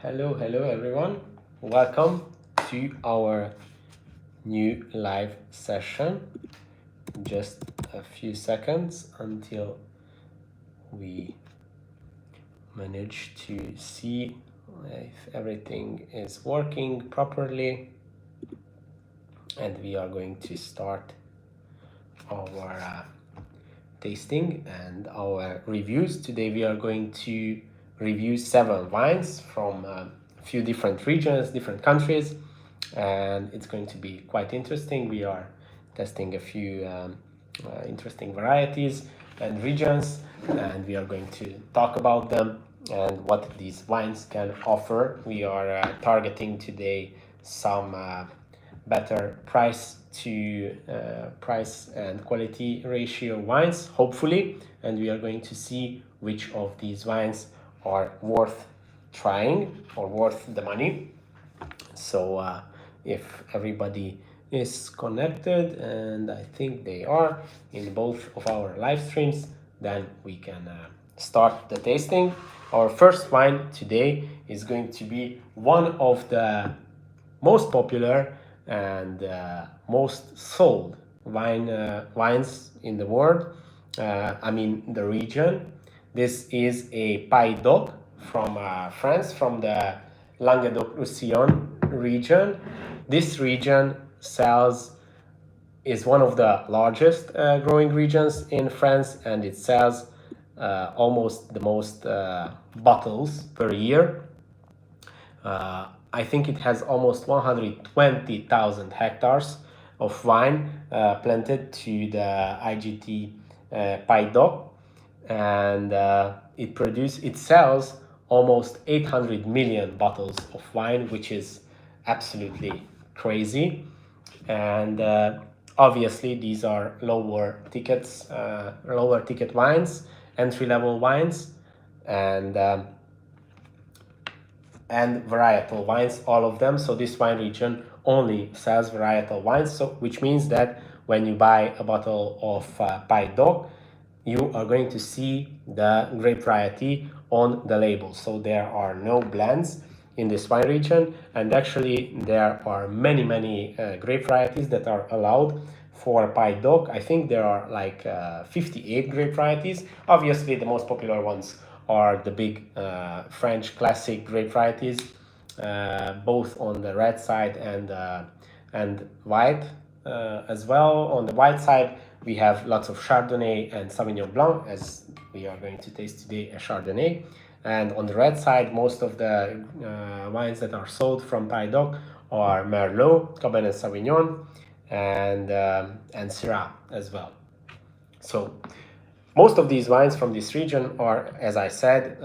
Hello everyone. Welcome to our new live session. Just a few seconds until we manage to see if everything is working properly, and we are going to start our tasting and our reviews. Today we are going to review 7 wines from a few different regions, different countries, and it's going to be quite interesting. We are testing a few interesting varieties and regions, and we are going to talk about them and what these wines can offer. We are targeting today some better price and quality ratio wines, hopefully, and we are going to see which of these wines are worth trying or worth the money. So if everybody is connected, and I think they are in both of our live streams, then we can start the tasting. Our first wine today is going to be one of the most popular and most sold wines in the world. The region. This is a Pays d'Oc from France, from the Languedoc-Roussillon region. This region is one of the largest growing regions in France, and it sells almost the most bottles per year. I think it has almost 120,000 hectares of wine planted to the IGT Pays d'Oc, and it sells almost 800 million bottles of wine, which is absolutely crazy. And obviously these are lower ticket wines, entry-level wines, and varietal wines, all of them. So this wine region only sells varietal wines, so which means that when you buy a bottle of Pays d'Oc, you are going to see the grape variety on the label. So there are no blends in this wine region, and actually there are many grape varieties that are allowed for Pays d'Oc. I think there are like 58 grape varieties. Obviously the most popular ones are the big French classic grape varieties, both on the red side and white as well. On the white side we have lots of Chardonnay and Sauvignon Blanc, as we are going to taste today a Chardonnay. And on the red side, most of the wines that are sold from Pays d'Oc are Merlot, Cabernet Sauvignon, and Syrah as well. So most of these wines from this region are, as I said,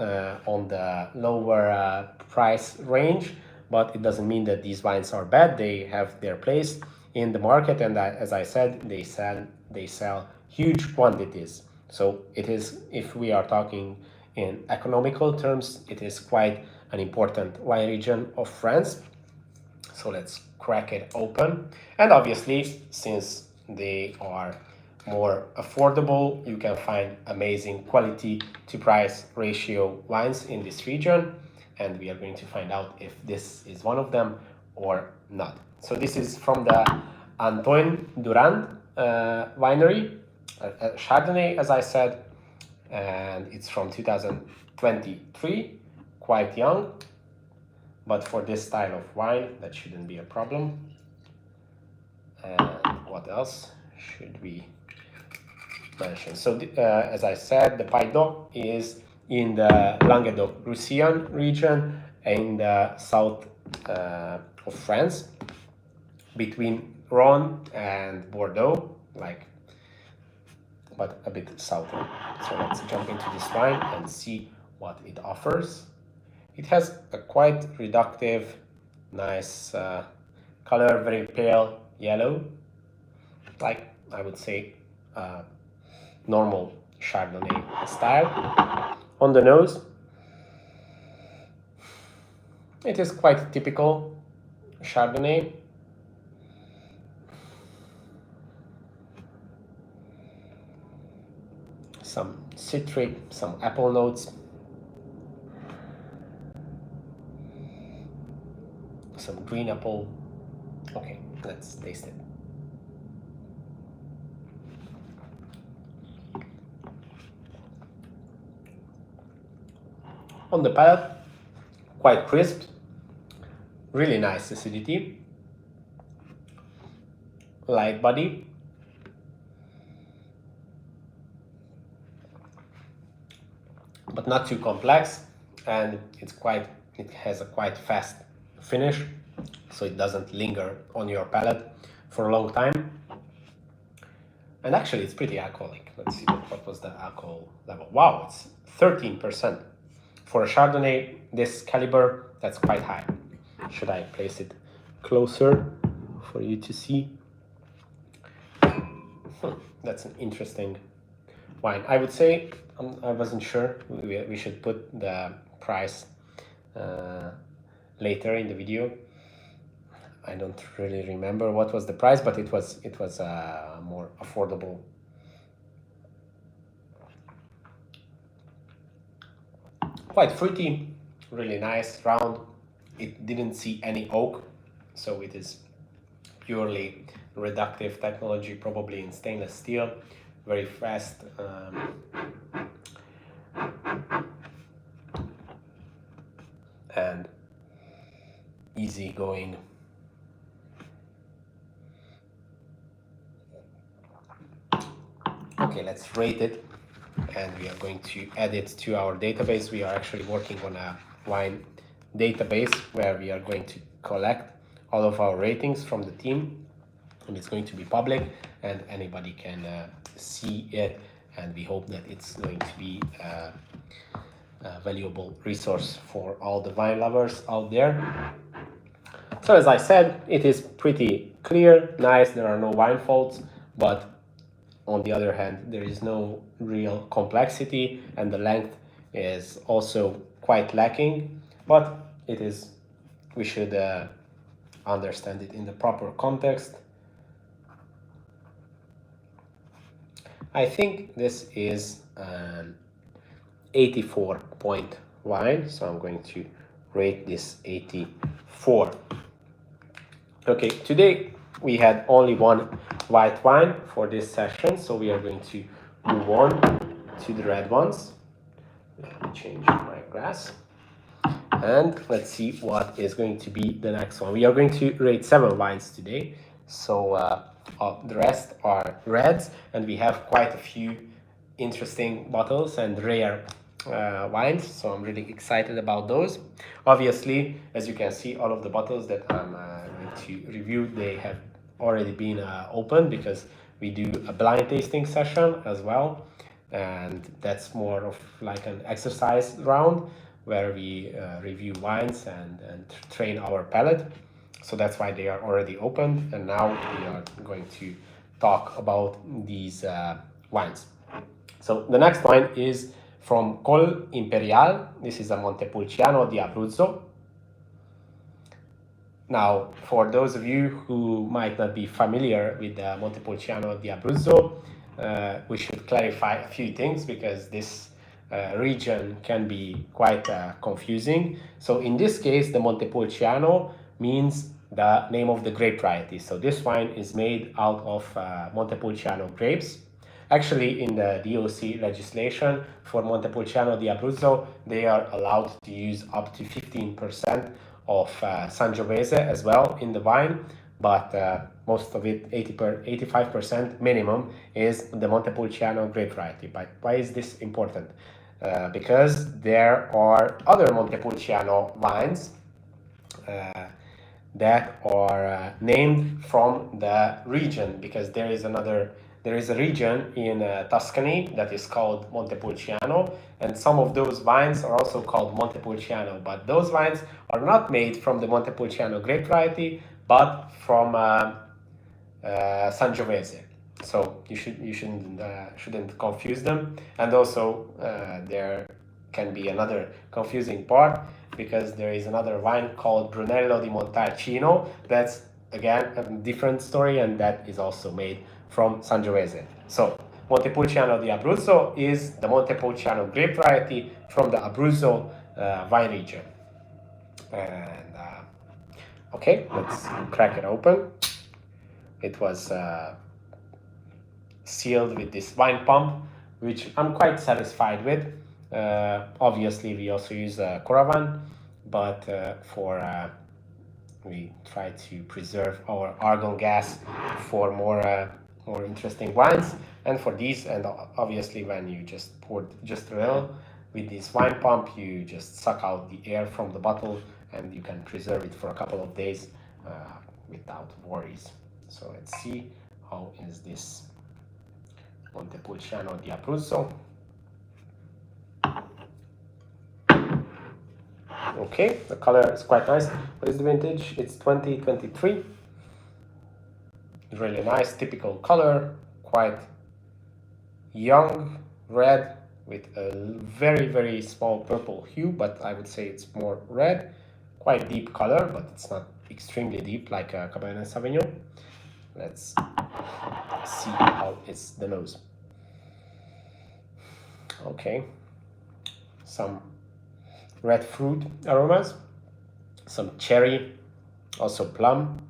on the lower price range, but it doesn't mean that these wines are bad. They have their place in the market, and as I said, they sell huge quantities. So it is, if we are talking in economical terms, it is quite an important wine region of France. So let's crack it open. And obviously, since they are more affordable, you can find amazing quality to price ratio wines in this region, and we are going to find out if this is one of them or not. So this is from the Antoine Durand winery, Chardonnay, as I said, and it's from 2023, quite young, but for this style of wine that shouldn't be a problem. And what else should we mention? So as I said, the Pays d'Oc is in the Languedoc-Roussillon region in the south of France, between Rhône and Bordeaux, but a bit southern. So let's jump into this wine and see what it offers. It has a quite reductive, nice color, very pale yellow, like I would say normal Chardonnay style. On the nose, it is quite typical Chardonnay. Some citric, some apple notes. some green apple. Okay, let's taste it. On the palate, quite crisp, really nice acidity, light body, but not too complex, and it has a quite fast finish, so it doesn't linger on your palate for a long time. And actually it's pretty alcoholic. Let's see what was the alcohol level. Wow, it's 13%. For a Chardonnay this caliber, that's quite high. Should I place it closer for you to see? That's an interesting wine. I would say, I wasn't sure, we should put the price later in the video. I don't really remember what was the price, but it was more affordable. Quite fruity, really nice, round. It didn't see any oak, so it is purely reductive technology, probably in stainless steel. Very fast. And easy going. Okay, let's rate it, and we are going to add it to our database. We are actually working on a wine database where we are going to collect all of our ratings from the team, and it's going to be public and anybody can see it, and we hope that it's going to be a valuable resource for all the wine lovers out there. So as I said, it is pretty clear, nice, there are no wine faults, but on the other hand, there is no real complexity, and the length is also quite lacking, but it is, we should understand it in the proper context. I think this is an 84 point wine, so I'm going to rate this 84. Okay, today we had only one white wine for this session, so we are going to move on to the red ones. Let me change my glass. And let's see what is going to be the next one. We are going to rate 7 wines today, so the rest are reds, and we have quite a few interesting bottles and rare wines, so I'm really excited about those. Obviously, as you can see, all of the bottles that I'm going to review, they have already been opened, because we do a blind tasting session as well, and that's more of like an exercise round where we review wines and train our palate. So that's why they are already opened, and now we are going to talk about these wines. So the next wine is from Col Imperial. This is a Montepulciano di Abruzzo. Now, for those of you who might not be familiar with the Montepulciano di Abruzzo, we should clarify a few things, because this region can be quite confusing. So in this case, the Montepulciano means the name of the grape variety. So this wine is made out of Montepulciano grapes. Actually, in the DOC legislation for Montepulciano di Abruzzo, they are allowed to use up to 15% of Sangiovese as well in the wine, but most of it, 85% minimum, is the Montepulciano grape variety. But why is this important? Because there are other Montepulciano wines that are named from the region, because there is a region in Tuscany that is called Montepulciano, and some of those wines are also called Montepulciano, but those wines are not made from the Montepulciano grape variety, but from Sangiovese. So you shouldn't confuse them. And also there can be another confusing part, because there is another wine called Brunello di Montalcino. That's again a different story, and that is also made from Sangiovese. So Montepulciano di Abruzzo is the Montepulciano grape variety from the Abruzzo wine region. And Okay, let's crack it open. It was sealed with this wine pump, which I'm quite satisfied with. Obviously, we also use Coravan, but we try to preserve our argon gas for more interesting wines. And for these, and obviously, when you just drill with this wine pump, you just suck out the air from the bottle, and you can preserve it for a couple of days without worries. So let's see how is this Montepulciano di Abruzzo. Okay, the color is quite nice. What is the vintage? It's 2023. Really nice, typical color, quite young red with a very small purple hue, but I would say it's more red. Quite deep color, but it's not extremely deep like a Cabernet Sauvignon. Let's see how it's the nose. Okay, some red fruit aromas, some cherry, also plum,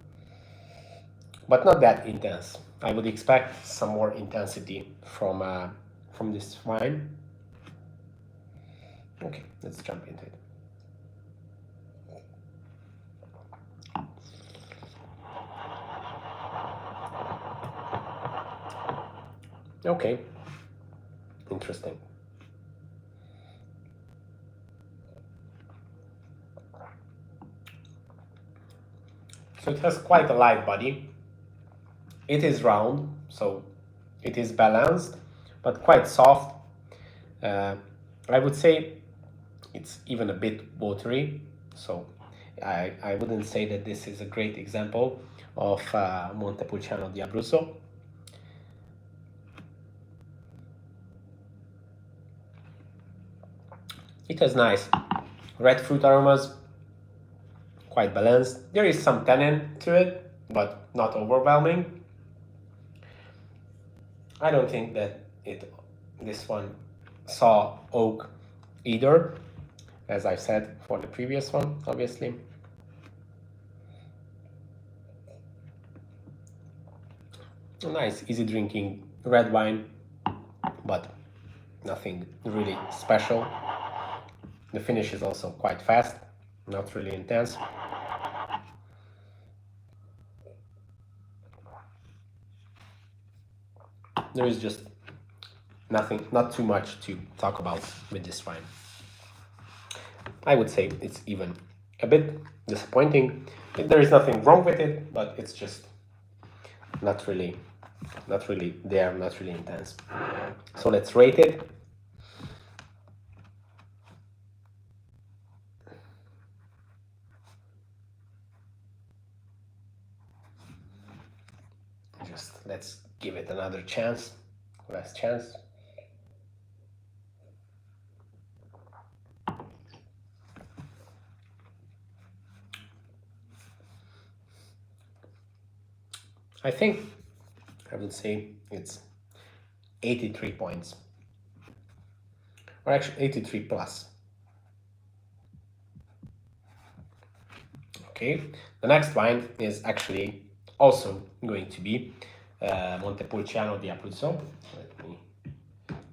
but not that intense. I would expect some more intensity from this wine. Okay, let's jump into it. Okay, interesting. So it has quite a light body. It is round, so it is balanced, but quite soft. I would say it's even a bit watery, so I wouldn't say that this is a great example of Montepulciano di Abruzzo. It has nice red fruit aromas, quite balanced. There is some tannin to it, but not overwhelming. I don't think that this one saw oak either, as I said for the previous one, obviously. Nice, easy drinking red wine, but nothing really special. The finish is also quite fast, not really intense. There is just nothing, not too much to talk about with this wine. I would say it's even a bit disappointing. There is nothing wrong with it, but it's just not really there, not really intense. So let's rate it. Just let's give it another chance, last chance. I think I would say it's 83 points, or actually 83 plus. Okay, the next wine is actually also going to be Montepulciano di Abruzzo. Let me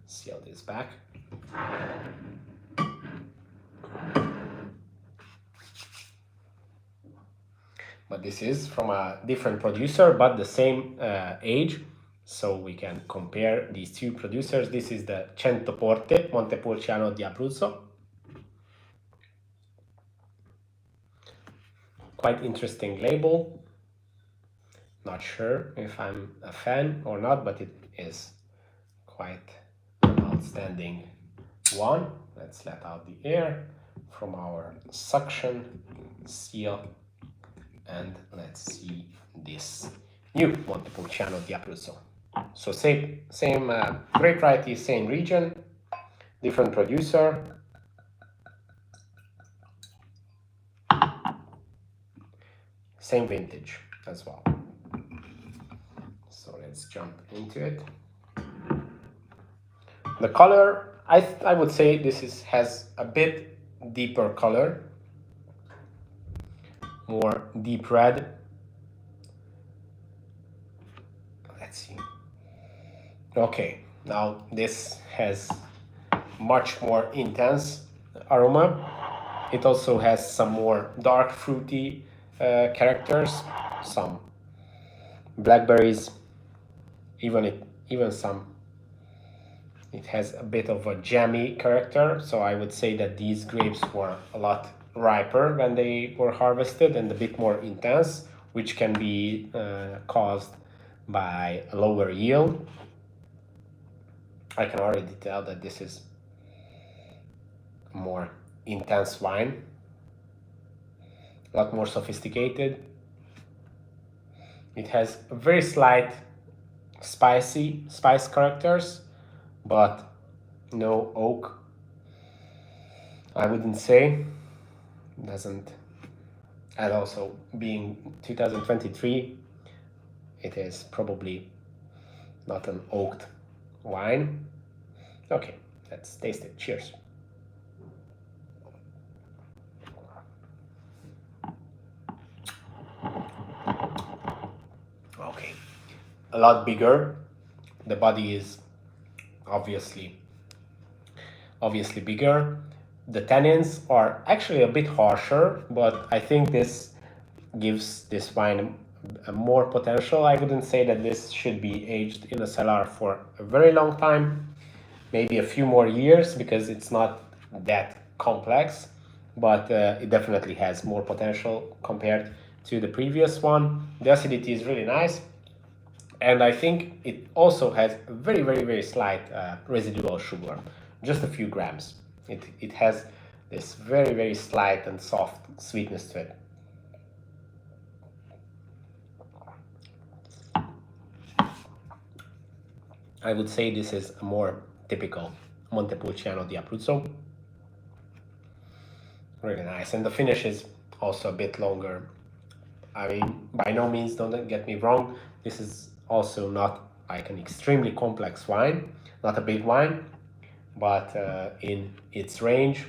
seal this back. But this is from a different producer, but the same age. So we can compare these two producers. This is the Centoporte Montepulciano di Abruzzo. Quite interesting label. Not sure if I'm a fan or not, but it is quite an outstanding one. Let's let out the air from our suction seal, and let's see this new Montepulciano di Abruzzo. So same grape variety, same region, different producer. Same vintage as well. So let's jump into it. The color, I would say this has a bit deeper color. more deep red. Let's see. Okay, now this has much more intense aroma. It also has some more dark fruity characters, some blackberries, even some. It has a bit of a jammy character, so I would say that these grapes were a lot riper when they were harvested and a bit more intense, which can be caused by a lower yield. I can already tell that this is a more intense wine, a lot more sophisticated. It has very slight spice characters, but no oak. I wouldn't say. Doesn't. And also being 2023, it is probably not an oaked wine. Okay, let's taste it. Cheers. Okay, a lot bigger. The body is obviously bigger. The tannins are actually a bit harsher, but I think this gives this wine a more potential. I wouldn't say that this should be aged in a cellar for a very long time, maybe a few more years, because it's not that complex, but it definitely has more potential compared to the previous one. The acidity is really nice, and I think it also has very, very, very slight residual sugar, just a few grams. It has this very, very slight and soft sweetness to it. I would say this is a more typical Montepulciano di Abruzzo. Really nice, and the finish is also a bit longer. I mean, by no means, don't get me wrong, this is also not like an extremely complex wine, not a big wine, but in its range,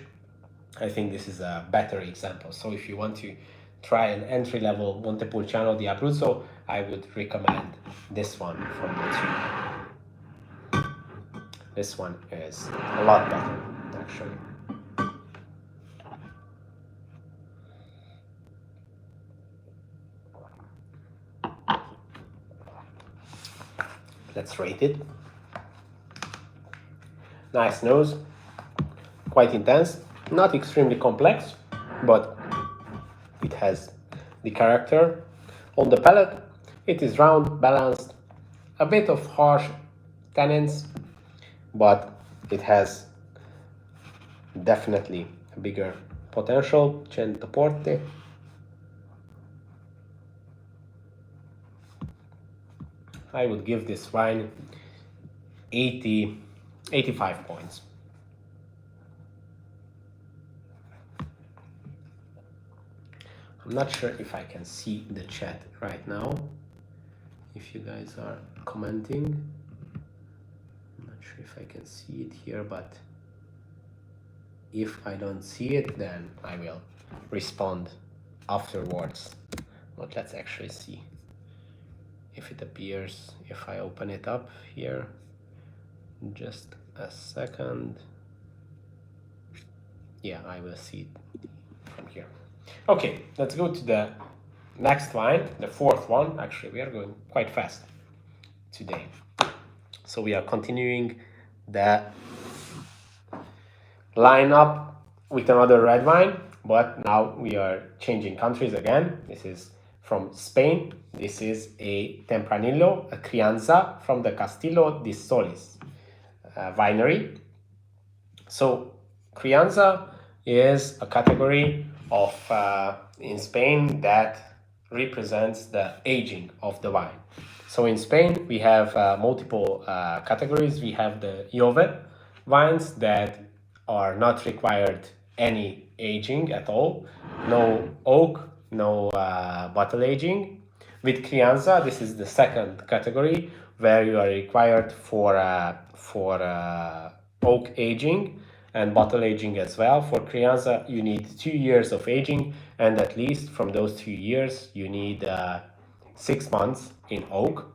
I think this is a better example. So if you want to try an entry-level Montepulciano di Abruzzo, I would recommend this one from the two. This one is a lot better, actually. Let's rate it. Nice nose, quite intense, not extremely complex, but it has the character. On the palate, it is round, balanced, a bit of harsh tannins, but it has definitely a bigger potential. Centoporte. I would give this wine 85 points. I'm not sure if I can see the chat right now, if you guys are commenting. I'm not sure if I can see it here, but if I don't see it, then I will respond afterwards. But let's actually see if it appears, if I open it up here. Just a second. Yeah, I will see it from here. Okay, let's go to the next wine, the fourth one. Actually, we are going quite fast today. So we are continuing the lineup with another red wine, but now we are changing countries again. This is from Spain. This is a Tempranillo, a Crianza from the Castillo di Solis winery. So Crianza is a category of in Spain that represents the aging of the wine. So in Spain we have multiple categories. We have the Jovet wines that are not required any aging at all, no oak, no bottle aging. With Crianza, this is the second category where you are required for oak aging, and bottle aging as well. For Crianza, you need 2 years of aging, and at least from those 2 years, you need 6 months in oak.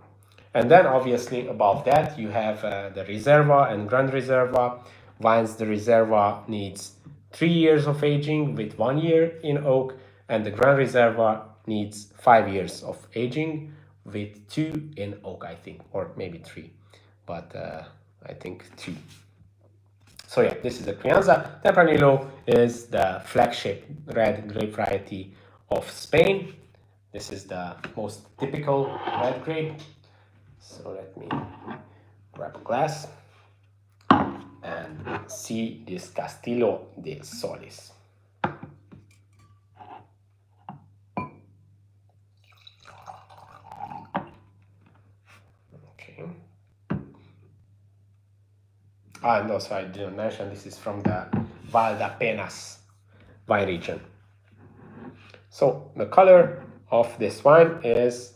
And then obviously above that, you have the Reserva and Grand Reserva wines. The Reserva needs 3 years of aging with 1 year in oak, and the Grand Reserva needs 5 years of aging with 2 in oak, I think, or maybe 3, but I think 2. So yeah, this is the Crianza. Tempranillo is the flagship red grape variety of Spain. This is the most typical red grape. So let me grab a glass and see this Castillo de Solis. Okay. And also I didn't mention, this is from the Valdepenas wine region. So the color of this wine is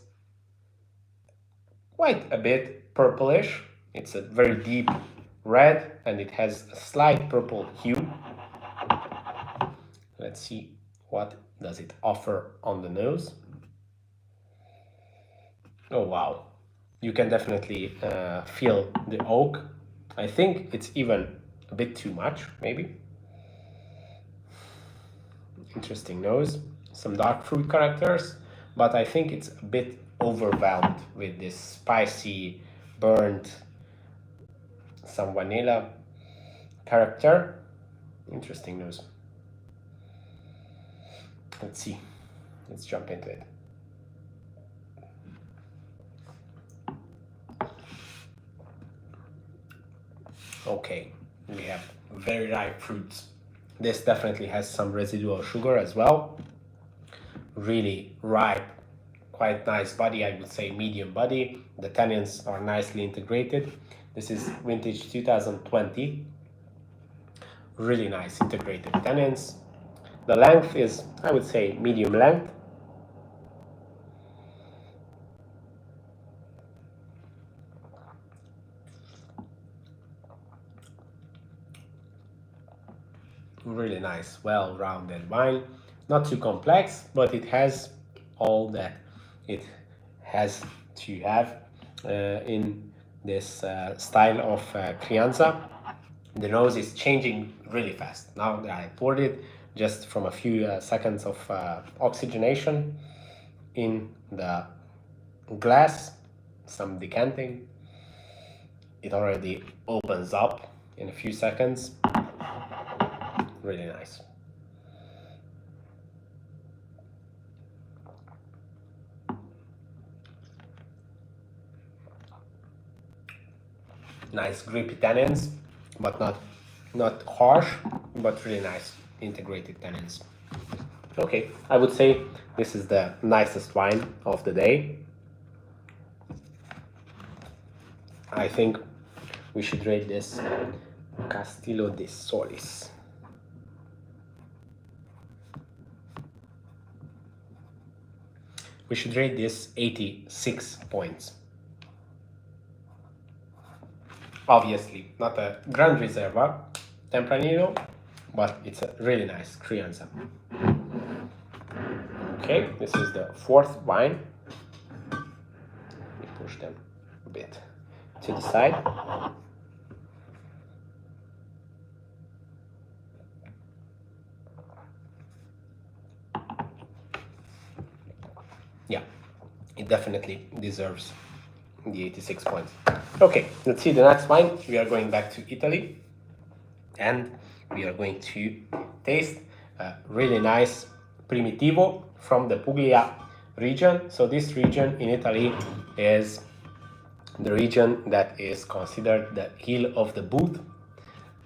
quite a bit purplish. It's a very deep red and it has a slight purple hue. Let's see what does it offer on the nose. Oh wow, you can definitely feel the oak. I think it's even a bit too much, maybe. Interesting nose, some dark fruit characters, but I think it's a bit overwhelmed with this spicy, burnt, some vanilla character. Interesting nose. Let's see. Let's jump into it. Okay, we have very ripe fruits. This definitely has some residual sugar as well. Really ripe, quite nice body, I would say medium body. The tannins are nicely integrated. This is vintage 2020. Really nice integrated tannins. The length is, I would say, medium length. Really nice, well-rounded wine. Not too complex, but it has all that it has to have in this style of Crianza. The nose is changing really fast. Now that I poured it, just from a few seconds of oxygenation in the glass, some decanting, it already opens up in a few seconds. Really nice. Nice grippy tannins, but not harsh, but really nice integrated tannins. Okay, I would say this is the nicest wine of the day. I think we should rate this Castillo de Solis. We should rate this 86 points. Obviously, not a Grand Reserva Tempranillo, but it's a really nice Crianza. Okay, this is the fourth wine. Let me push them a bit to the side. Yeah, it definitely deserves the 86 points. Okay, let's see the next wine. We are going back to Italy and we are going to taste a really nice Primitivo from the Puglia region. So this region in Italy is the region that is considered the Hill of the Boot.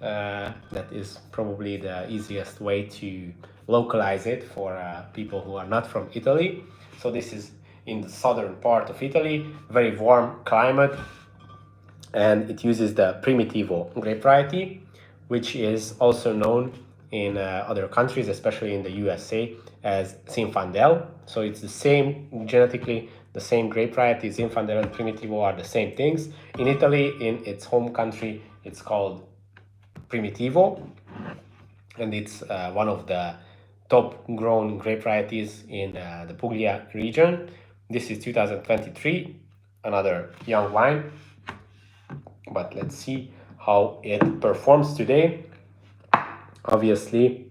That is probably the easiest way to localize it for people who are not from Italy. So this is in the southern part of Italy, very warm climate, and it uses the Primitivo grape variety, which is also known in other countries, especially in the USA, as Zinfandel. So it's the same, genetically, the same grape variety. Zinfandel and Primitivo are the same things. In Italy, in its home country, it's called Primitivo, and it's one of the top grown grape varieties in the Puglia region. This is 2023, another young wine, but let's see how it performs today. Obviously,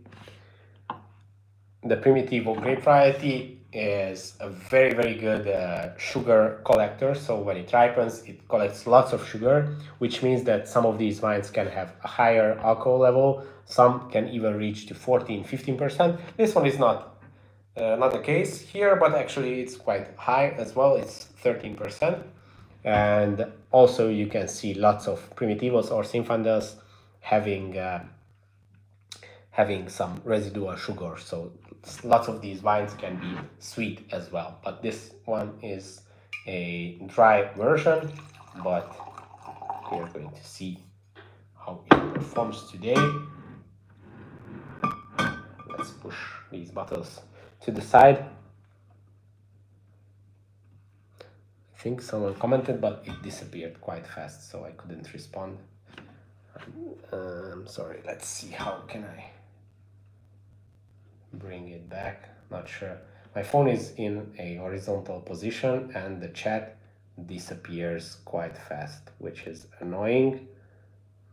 the Primitivo grape variety is a very good sugar collector. So when it ripens, it collects lots of sugar, which means that some of these wines can have a higher alcohol level. Some can even reach to 14-15%. This one is not the case here, but actually it's quite high as well. It's 13%. And also you can see lots of Primitivos or Zinfandos having some residual sugar, so lots of these wines can be sweet as well, but this one is a dry version. But we are going to see how it performs today. Let's push these bottles to the side. I think someone commented, but it disappeared quite fast, so I couldn't respond. Sorry, let's see, how can I bring it back? Not sure. My phone is in a horizontal position and the chat disappears quite fast, which is annoying.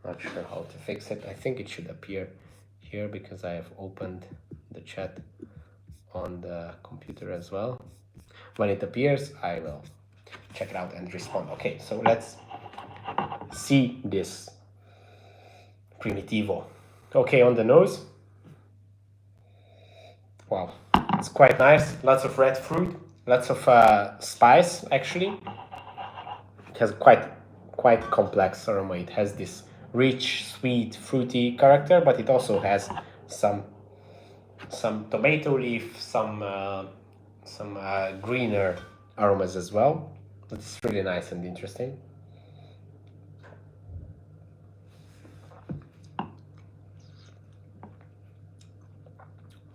Not sure how to fix it. I think it should appear here because I have opened the chat on the computer as well. When it appears, I will check it out and respond. Okay, so let's see this Primitivo. Okay, on the nose. Wow, it's quite nice. Lots of red fruit, lots of spice. Actually, it has quite complex aroma. It has this rich, sweet, fruity character, but it also has some tomato leaf, some greener aromas as well. It's really nice and interesting.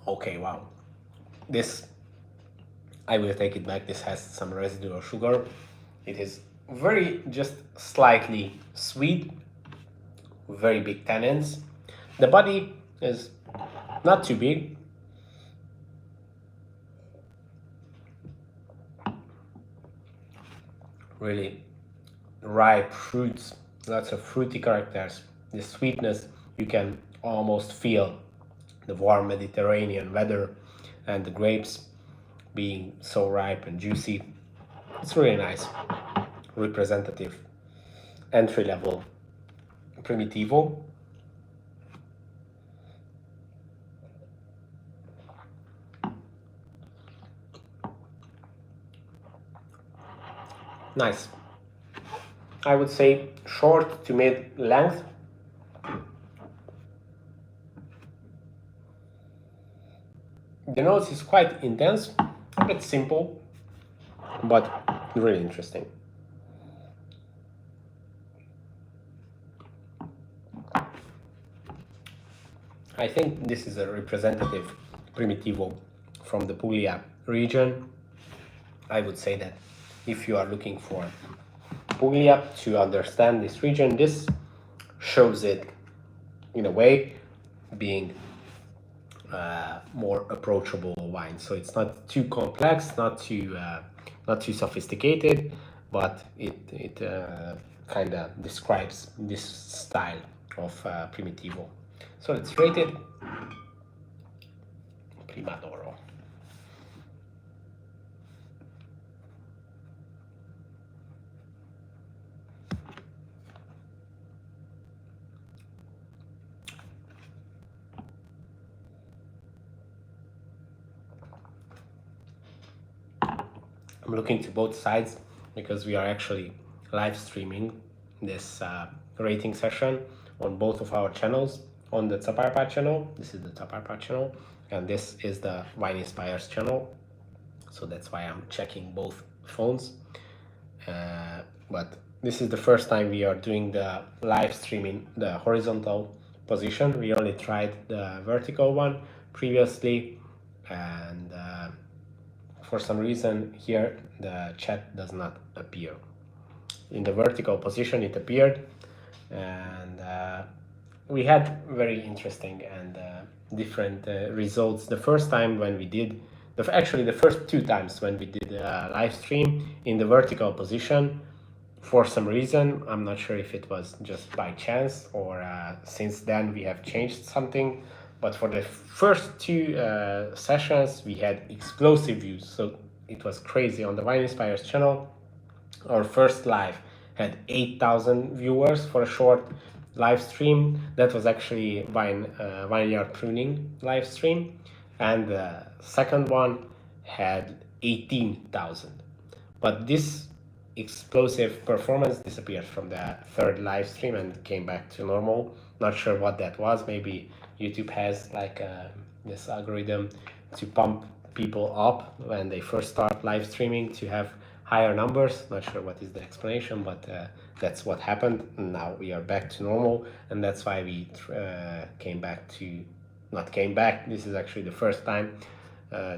Okay, wow. This, I will take it back. This has some residual sugar. It is just slightly sweet, very big tannins. The body is not too big. Really ripe fruits, lots of fruity characters. The sweetness, you can almost feel the warm Mediterranean weather and the grapes being so ripe and juicy. It's really nice, representative, entry-level Primitivo. Nice. I would say short to mid length. The nose is quite intense, a bit simple, but really interesting. I think this is a representative Primitivo from the Puglia region. I would say that if you are looking for Puglia to understand this region, this shows it in a way, being more approachable wine. So it's not too complex, not too sophisticated, but it kind of describes this style of Primitivo. So it's rated Prima d'Oro. I'm looking to both sides because we are actually live streaming this rating session on both of our channels. On the Tsaparpa channel, this is the Tsaparpa channel, and this is the Wine Inspires channel. So that's why I'm checking both phones. But this is the first time we are doing the live streaming, the horizontal position. We only tried the vertical one previously, and for some reason here the chat does not appear. In the vertical position it appeared, and we had very interesting and different results. The first time when we did, actually the first two times when we did a live stream in the vertical position, for some reason, I'm not sure if it was just by chance or since then we have changed something, but for the first two sessions we had explosive views, so it was crazy. On the Wine Inspires channel, our first live had 8,000 viewers for a short live stream. That was actually vineyard pruning live stream, and the second one had 18,000. But this explosive performance disappeared from the third live stream and came back to normal. Not sure what that was. Maybe YouTube has like this algorithm to pump people up when they first start live streaming to have higher numbers. Not sure what is the explanation, but that's what happened. Now we are back to normal, and that's why we came back to, not came back, this is actually the first time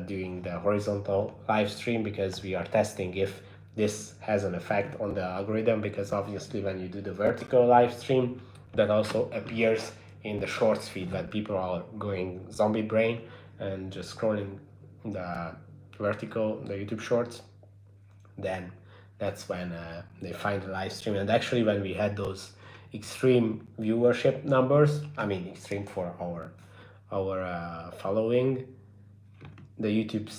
doing the horizontal live stream, because we are testing if this has an effect on the algorithm, because obviously when you do the vertical live stream, that also appears in the shorts feed when people are going zombie brain and just scrolling the vertical, the YouTube shorts, then that's when they find the live stream. And actually when we had those extreme viewership numbers, I mean extreme for our following, the YouTube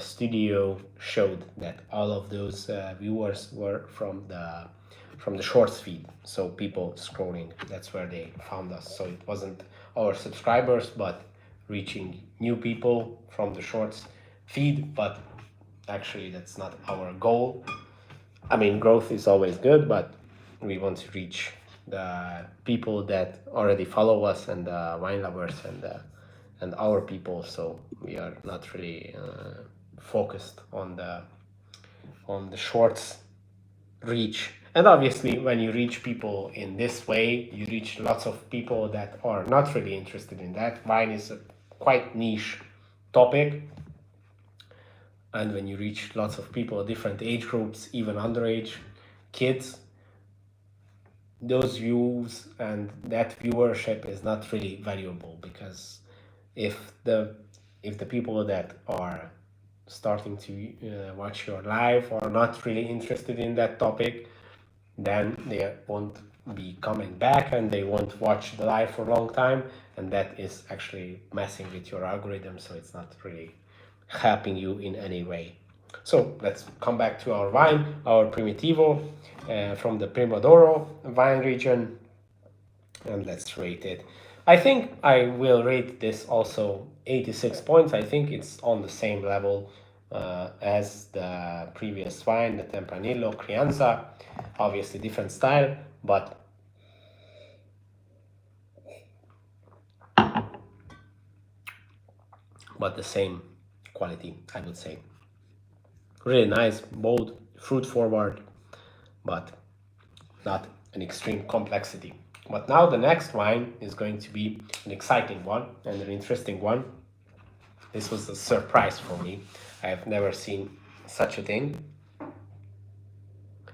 studio showed that all of those viewers were from the shorts feed, so people scrolling, that's where they found us. So it wasn't our subscribers, but reaching new people from the shorts feed. But actually that's not our goal. I mean, growth is always good, but we want to reach the people that already follow us and the wine lovers and our people. So we are not really focused on the shorts reach. And obviously when you reach people in this way, you reach lots of people that are not really interested in that. Wine is a quite niche topic, and when you reach lots of people, different age groups, even underage kids, those views and that viewership is not really valuable, because if the people that are starting to watch your live are not really interested in that topic, then they won't be coming back and they won't watch the live for a long time, and that is actually messing with your algorithm, so it's not really helping you in any way. So let's come back to our wine, our Primitivo from the Primodoro wine region, and let's rate it. I think I will rate this also 86 points. I think it's on the same level as the previous wine, the Tempranillo Crianza. Obviously different style, but the same quality, I would say. Really nice, bold, fruit forward, but not an extreme complexity. But now the next wine is going to be an exciting one and an interesting one. This was a surprise for me. I have never seen such a thing.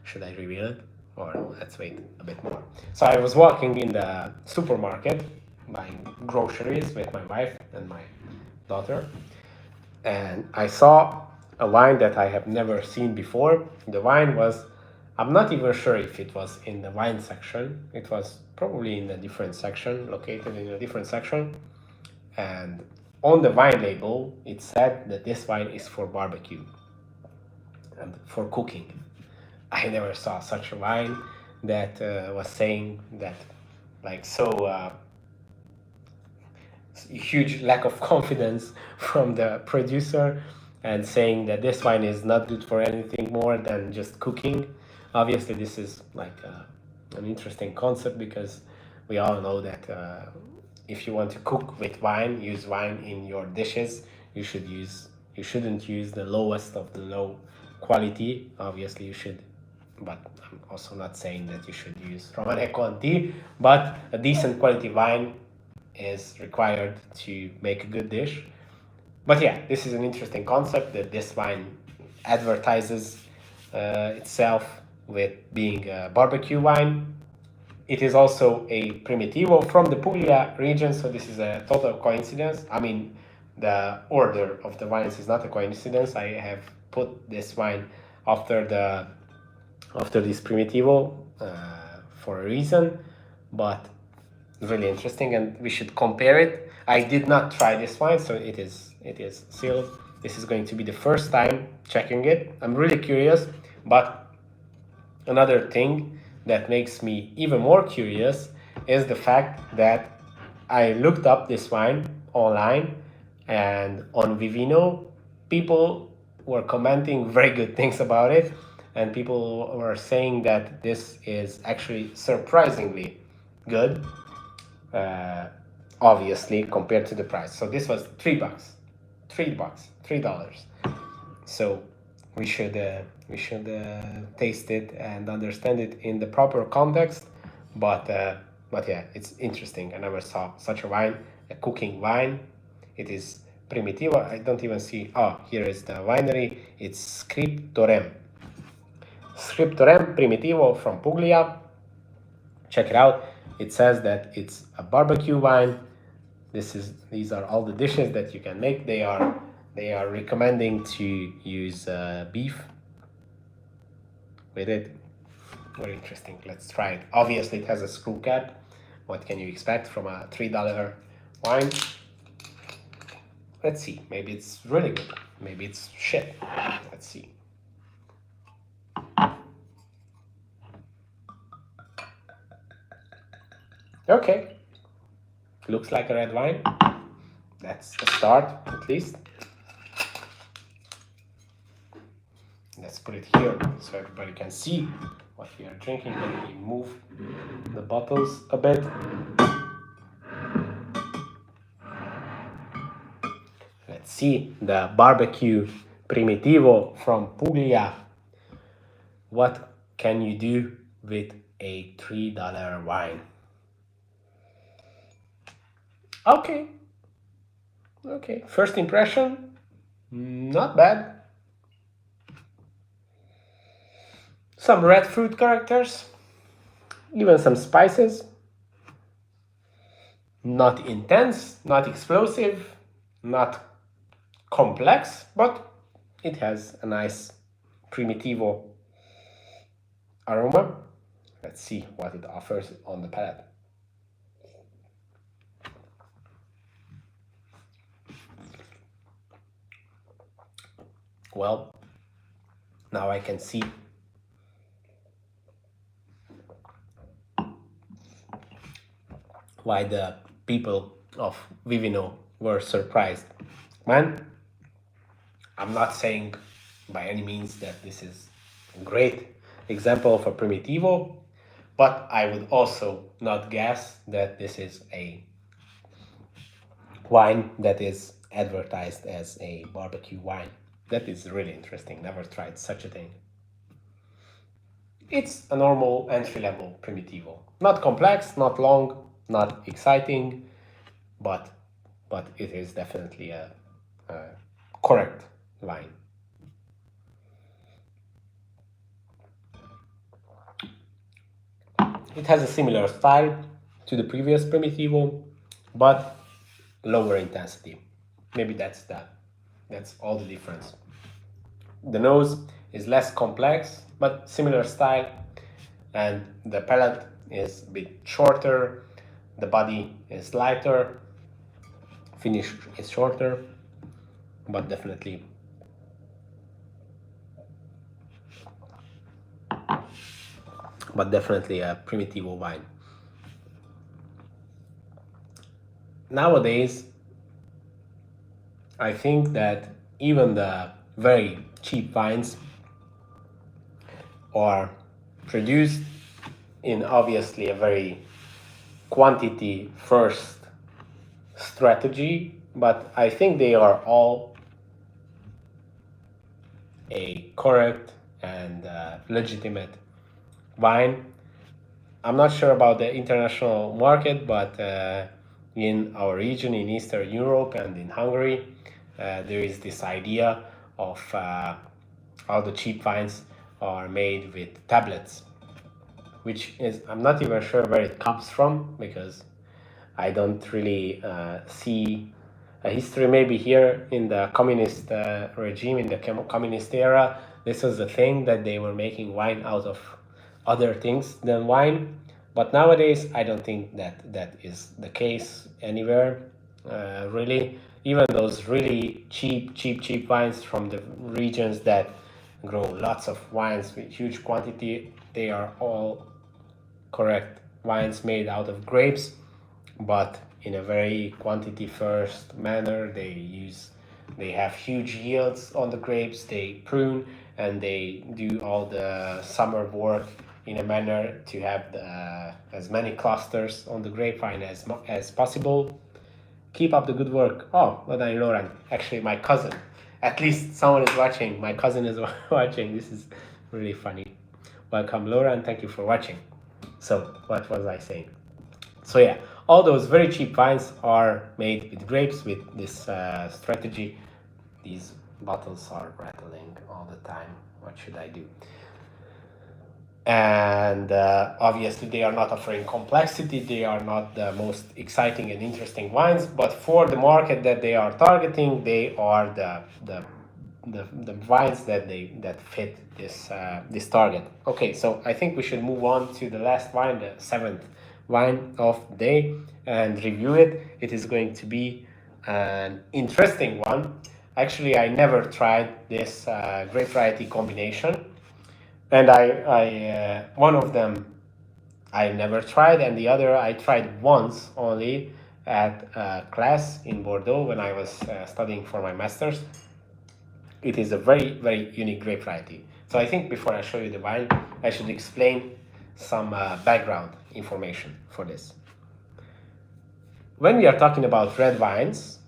Should I reveal it? Or let's wait a bit more. So I was walking in the supermarket buying groceries with my wife and my daughter, and I saw a wine that I have never seen before. The wine was, I'm not even sure if it was in the wine section. It was probably in a different section, located in a different section. And on the wine label, it said that this wine is for barbecue and for cooking. I never saw such a wine that was saying that, like, so huge lack of confidence from the producer, and saying that this wine is not good for anything more than just cooking. Obviously this is like an interesting concept, because we all know that if you want to cook with wine, use wine in your dishes, you shouldn't use the lowest of the low quality. Obviously you should, but I'm also not saying that you should use Romanée Conti, but a decent quality wine is required to make a good dish. But yeah, this is an interesting concept, that this wine advertises itself with being a barbecue wine. it is also a Primitivo from the Puglia region, so this is a total coincidence. I mean, the order of the wines is not a coincidence. I have put this wine after this Primitivo for a reason, but really interesting, and we should compare it. I did not try this wine, so it is sealed. This is going to be the first time checking it. I'm really curious, but another thing that makes me even more curious is the fact that I looked up this wine online, and on Vivino, people were commenting very good things about it, and people were saying that this is actually surprisingly good, uh, obviously compared to the price. So this was $3, $3. So we should taste it and understand it in the proper context. But yeah, it's interesting. I never saw such a wine, a cooking wine. It is Primitivo. I don't even see. Oh, here is the winery. It's Scriptorem Primitivo from Puglia. Check it out. It says that it's a barbecue wine. These are all the dishes that you can make. They are recommending to use beef with it. Very interesting. Let's try it. Obviously, it has a screw cap. What can you expect from a $3 wine? Let's see. Maybe it's really good. Maybe it's shit. Let's see. Okay. Looks like a red wine. That's a start, at least. Let's put it here so everybody can see what we are drinking. Let me move the bottles a bit. Let's see the barbecue Primitivo from Puglia. What can you do with a $3 wine? Okay. First impression, not bad. Some red fruit characters, even some spices. Not intense, not explosive, not complex, but it has a nice Primitivo aroma. Let's see what it offers on the palate. Well, now I can see why the people of Vivino were surprised. Man, I'm not saying by any means that this is a great example of a Primitivo, but I would also not guess that this is a wine that is advertised as a barbecue wine. That is really interesting. Never tried such a thing. It's a normal entry-level Primitivo. Not complex, not long, not exciting, but it is definitely a correct wine. It has a similar style to the previous Primitivo, but lower intensity. Maybe that's all the difference. The nose is less complex, but similar style, and the palate is a bit shorter, the body is lighter, finish is shorter, but definitely a Primitivo wine. Nowadays, I think that even the very cheap wines are produced in obviously a very quantity first strategy, but I think they are all a correct and legitimate wine. I'm not sure about the international market, but in our region, in Eastern Europe and in Hungary, there is this idea of all the cheap wines are made with tablets. which is, I'm not even sure where it comes from, because I don't really see a history. Maybe here in the communist regime, in the communist era, this was the thing, that they were making wine out of other things than wine. But nowadays, I don't think that that is the case anywhere, really. Even those really cheap wines from the regions that grow lots of wines with huge quantity, they are all correct wines made out of grapes, but in a very quantity first manner. They have huge yields on the grapes, they prune, and they do all the summer work in a manner to have as many clusters on the grapevine as possible. Keep up the good work. Oh, well done, Lauren. Actually, my cousin. At least someone is watching. My cousin is watching. This is really funny. Welcome, Lauren. Thank you for watching. So, what was I saying? So yeah, all those very cheap wines are made with grapes with this strategy. These bottles are rattling all the time. What should I do? And obviously they are not offering complexity. They are not the most exciting and interesting wines, but for the market that they are targeting, they are the wines that fit this target. Okay, so I think we should move on to the last wine, the seventh wine of the day, and review it. It is going to be an interesting one. Actually, I never tried this grape variety combination, and I one of them I never tried, and the other I tried once only at a class in Bordeaux when I was studying for my master's. It is a very unique grape variety. So I think before I show you the wine, I should explain some background information for this. When we are talking about red wines,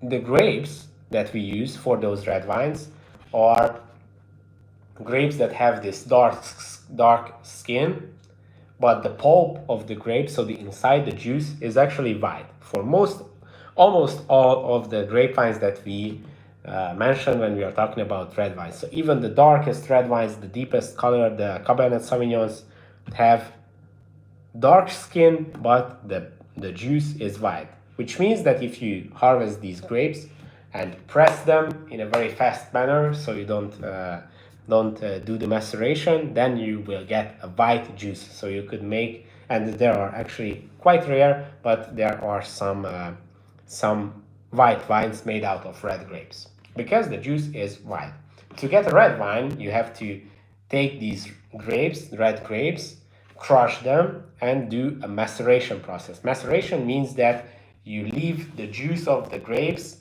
the grapes that we use for those red wines are grapes that have this dark skin, but the pulp of the grape, so the inside, the juice, is actually white. For almost all of the grapevines that we mention when we are talking about red wines. So even the darkest red wines, the deepest color, the Cabernet Sauvignons, have dark skin, but the juice is white, which means that if you harvest these grapes and press them in a very fast manner, so you don't do the maceration, then you will get a white juice. So you could make, and there are actually quite rare, but there are some white wines made out of red grapes, because the juice is white. To get a red wine, you have to take these grapes, red grapes, crush them, and do a maceration process. Maceration means that you leave the juice of the grapes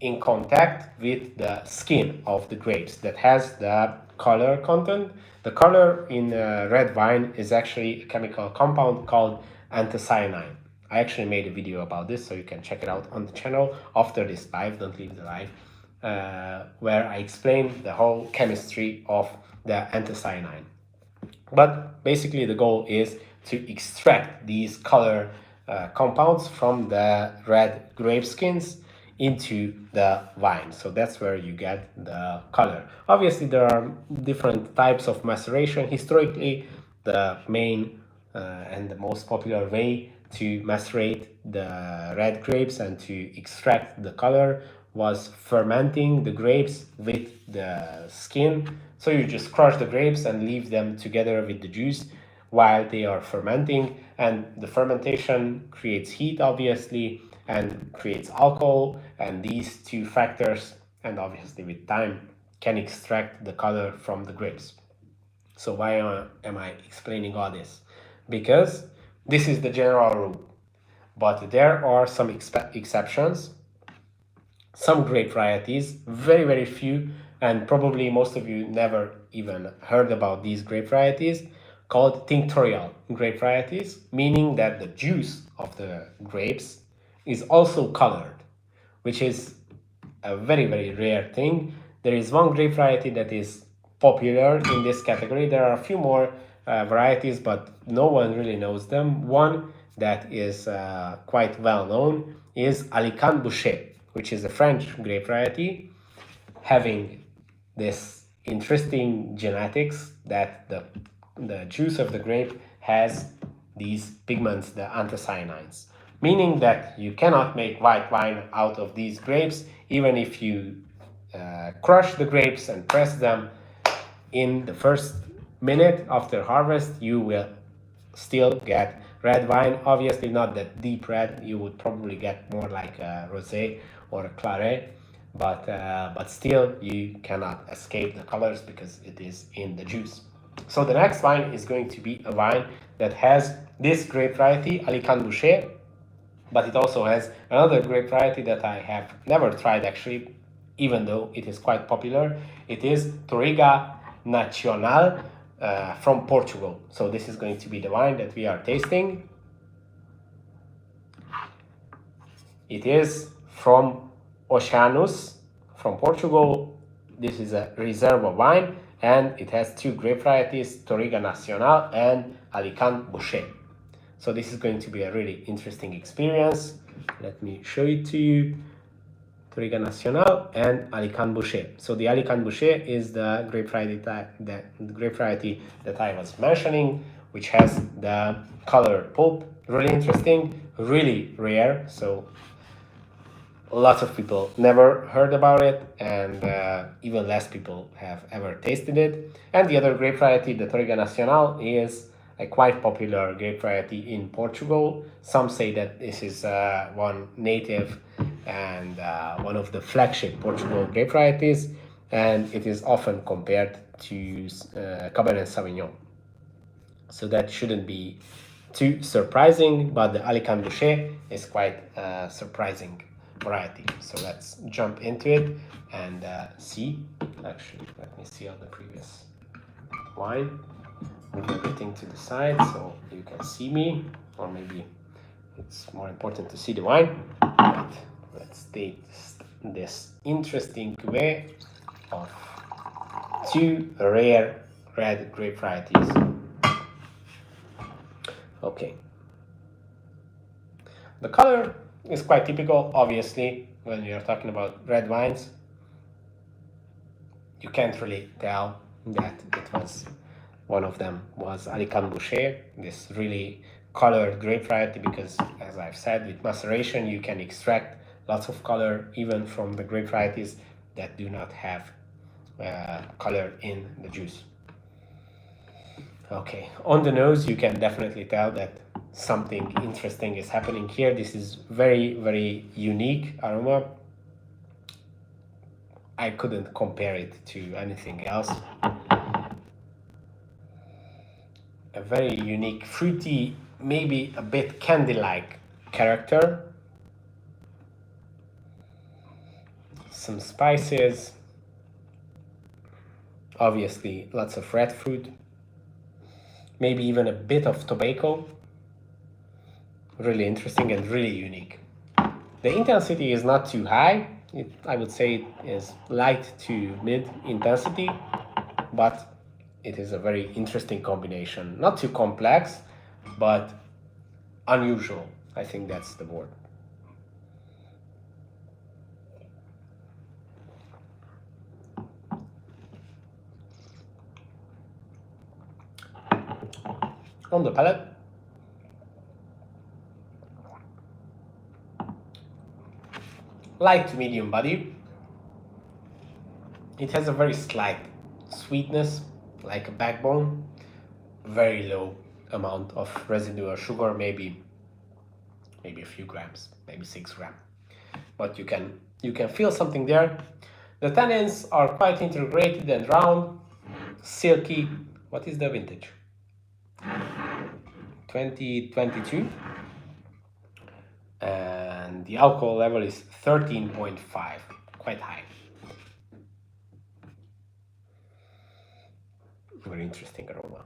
in contact with the skin of the grapes that has the color content. The color in red wine is actually a chemical compound called anthocyanin. I actually made a video about this, so you can check it out on the channel after this live. Don't leave the live, where I explain the whole chemistry of the anthocyanin. But basically the goal is to extract these color compounds from the red grape skins into the wine. So that's where you get the color. Obviously there are different types of maceration. Historically, the main and the most popular way to macerate the red grapes and to extract the color was fermenting the grapes with the skin. So you just crush the grapes and leave them together with the juice while they are fermenting, and the fermentation creates heat, obviously, and creates alcohol, and these two factors, and obviously with time, can extract the color from the grapes. So why am I explaining all this? Because this is the general rule, but there are some exceptions. Some grape varieties, very few, and probably most of you never even heard about these grape varieties, called tinctorial grape varieties, meaning that the juice of the grapes is also colored, which is a very rare thing. There is one grape variety that is popular in this category. There are a few more varieties, but no one really knows them. One that is quite well known is Alicante Bouschet, which is a French grape variety, having this interesting genetics that the the juice of the grape has these pigments, the anthocyanins, meaning that you cannot make white wine out of these grapes, even if you crush the grapes and press them in the first minute after harvest, you will still get red wine. Obviously not that deep red, you would probably get more like a rosé or a claret, but still you cannot escape the colors because it is in the juice. So the next wine is going to be a wine that has this grape variety, Alicante Bouschet, but it also has another grape variety that I have never tried actually, even though it is quite popular. It is Touriga Nacional from Portugal. So this is going to be the wine that we are tasting. It is from Oceanus, from Portugal. This is a Reserva wine, and it has two grape varieties, Touriga Nacional and Alicante Bouschet. So this is going to be a really interesting experience. Let me show it to you. Touriga Nacional and Alicante Bouschet. So the Alicante Bouschet is the grape variety that I was mentioning, which has the colored pulp. Really interesting, really rare. So lots of people never heard about it, and even less people have ever tasted it. And the other grape variety, the Touriga Nacional, is a quite popular grape variety in Portugal. Some say that this is one native and one of the flagship Portugal grape varieties, and it is often compared to Cabernet Sauvignon. So that shouldn't be too surprising, but the Alicante Bouschet is quite surprising variety. So let's jump into it and see. Actually, let me see on the previous wine. Move everything to the side so you can see me, or maybe it's more important to see the wine. But let's taste this interesting cuvée of two rare red grape varieties. Okay. The color is quite typical, obviously, when you're talking about red wines. You can't really tell that it was one of them was Alicante Bouschet, this really colored grape variety, because as I've said, with maceration you can extract lots of color even from the grape varieties that do not have color in the juice. Okay, on the nose you can definitely tell that something interesting is happening here. This is very, very unique aroma. I couldn't compare it to anything else. A very unique, fruity, maybe a bit candy-like character. Some spices. Obviously, lots of red fruit. Maybe even a bit of tobacco. Really interesting and really unique. The intensity is not too high. I would say it is light to mid intensity, but it is a very interesting combination. Not too complex, but unusual. I think that's the word. On the palate, light to medium body. It has a very slight sweetness, like a backbone. Very low amount of residual sugar, maybe a few grams, maybe 6 grams. But you can feel something there. The tannins are quite integrated and round, silky. What is the vintage? 2022. And the alcohol level is 13.5, quite high. Very interesting aroma.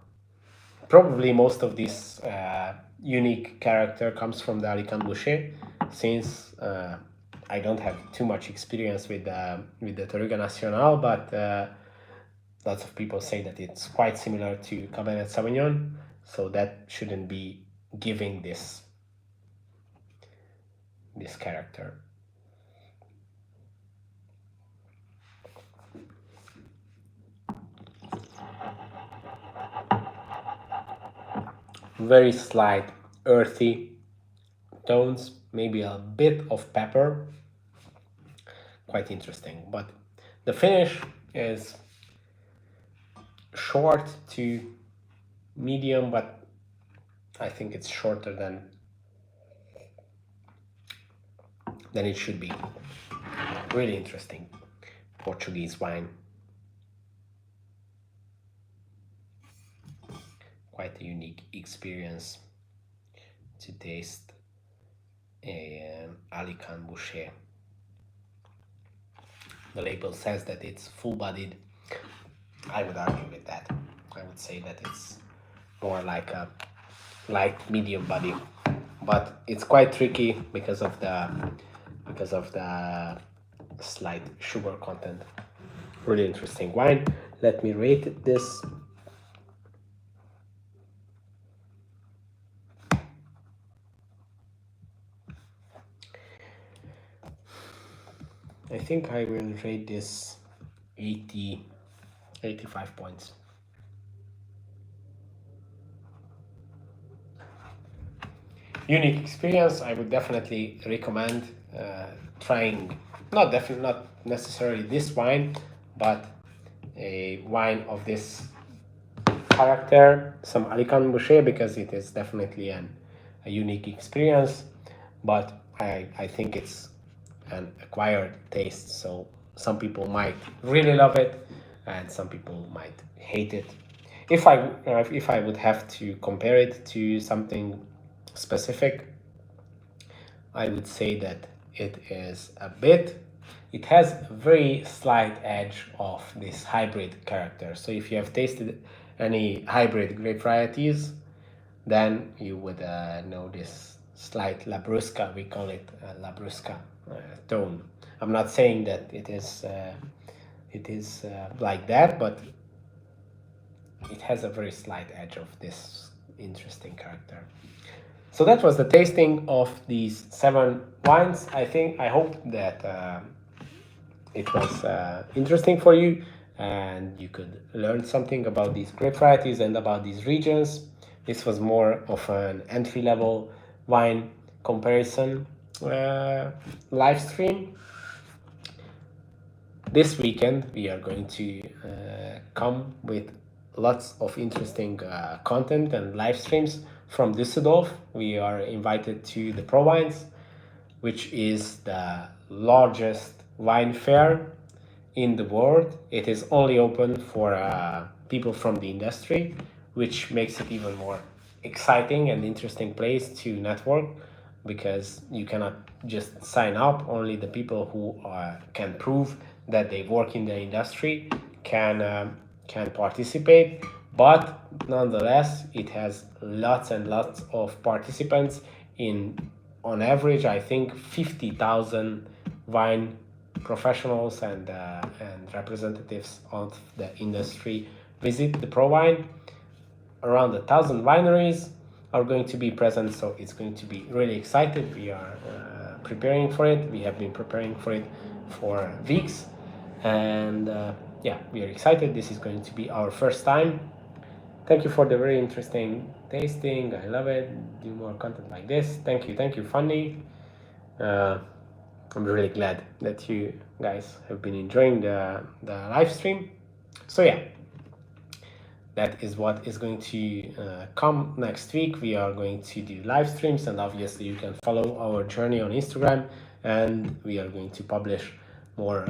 Probably most of this unique character comes from the Alicante Bouschet, since I don't have too much experience with the Touriga Nacional, but lots of people say that it's quite similar to Cabernet Sauvignon, so that shouldn't be giving this character. very slight earthy tones, maybe a bit of pepper. Quite interesting. But the finish is short to medium, but I think it's shorter than it should be. Really interesting Portuguese wine. Quite a unique experience to taste an Alicante Boucher. The label says that it's full-bodied. I would argue with that. I would say that it's more like a light medium body, but it's quite tricky because of the slight sugar content. Really interesting wine. Let me rate this. I think I will rate this 85 points. Unique experience. I would definitely recommend trying, not necessarily this wine, but a wine of this character, some Alicante Boucher, because it is definitely a unique experience. But I think it's an acquired taste, so some people might really love it and some people might hate it. If I would have to compare it to something specific, I would say that it has a very slight edge of this hybrid character. So if you have tasted any hybrid grape varieties, then you would know this slight Labrusca, we call it Labrusca tone. I'm not saying that it is like that, but it has a very slight edge of this interesting character. So that was the tasting of these 7 wines. I hope that it was interesting for you and you could learn something about these grape varieties and about these regions. This was more of an entry-level wine comparison live stream. This weekend we are going to come with lots of interesting content and live streams from Düsseldorf. We are invited to the ProWines, which is the largest wine fair in the world. It is only open for people from the industry, which makes it even more exciting and interesting place to network, because you cannot just sign up. Only the people who can prove that they work in the industry can participate. But nonetheless, it has lots and lots of participants. On average, I think 50,000 wine professionals and representatives of the industry visit the ProWine. Around 1,000 wineries are going to be present, so it's going to be really excited. We are preparing for it. We have been preparing for it for weeks, and yeah, we are excited. This is going to be our first time. Thank you for the very interesting tasting. I love it. Do more content like this. Thank you, Fanny. I'm really glad that you guys have been enjoying the live stream. So yeah, that is what is going to come next week. We are going to do live streams, and obviously you can follow our journey on Instagram, and we are going to publish more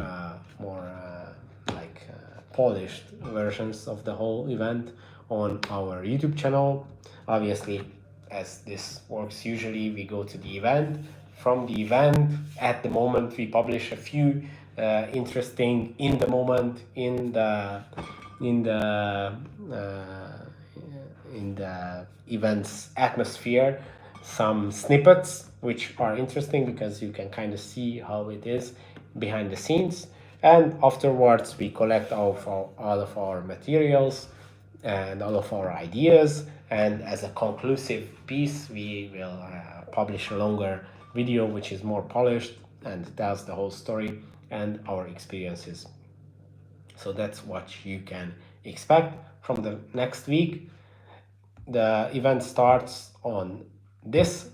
polished versions of the whole event on our YouTube channel. Obviously, as this works, usually we go to the event. From the event, at the moment, we publish a few interesting in the moment in the event's atmosphere, some snippets which are interesting because you can kind of see how it is behind the scenes. And afterwards, we collect all of our materials and all of our ideas. And as a conclusive piece, we will publish a longer video, which is more polished and tells the whole story and our experiences. So that's what you can expect from the next week. the event starts on this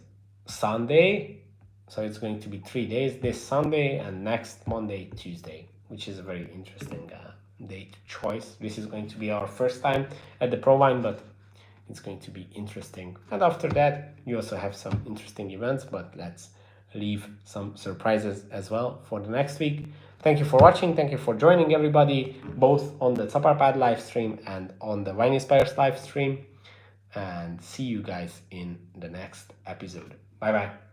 Sunday, so it's going to be 3 days, this Sunday and next Monday, Tuesday, which is a very interesting date choice. This is going to be our first time at the ProWine, but it's going to be interesting. And after that, you also have some interesting events, but let's leave some surprises as well for the next week. Thank you for watching. Thank you for joining, everybody, both on the Caparpad live stream and on the Wine Inspires live stream. And see you guys in the next episode. Bye bye.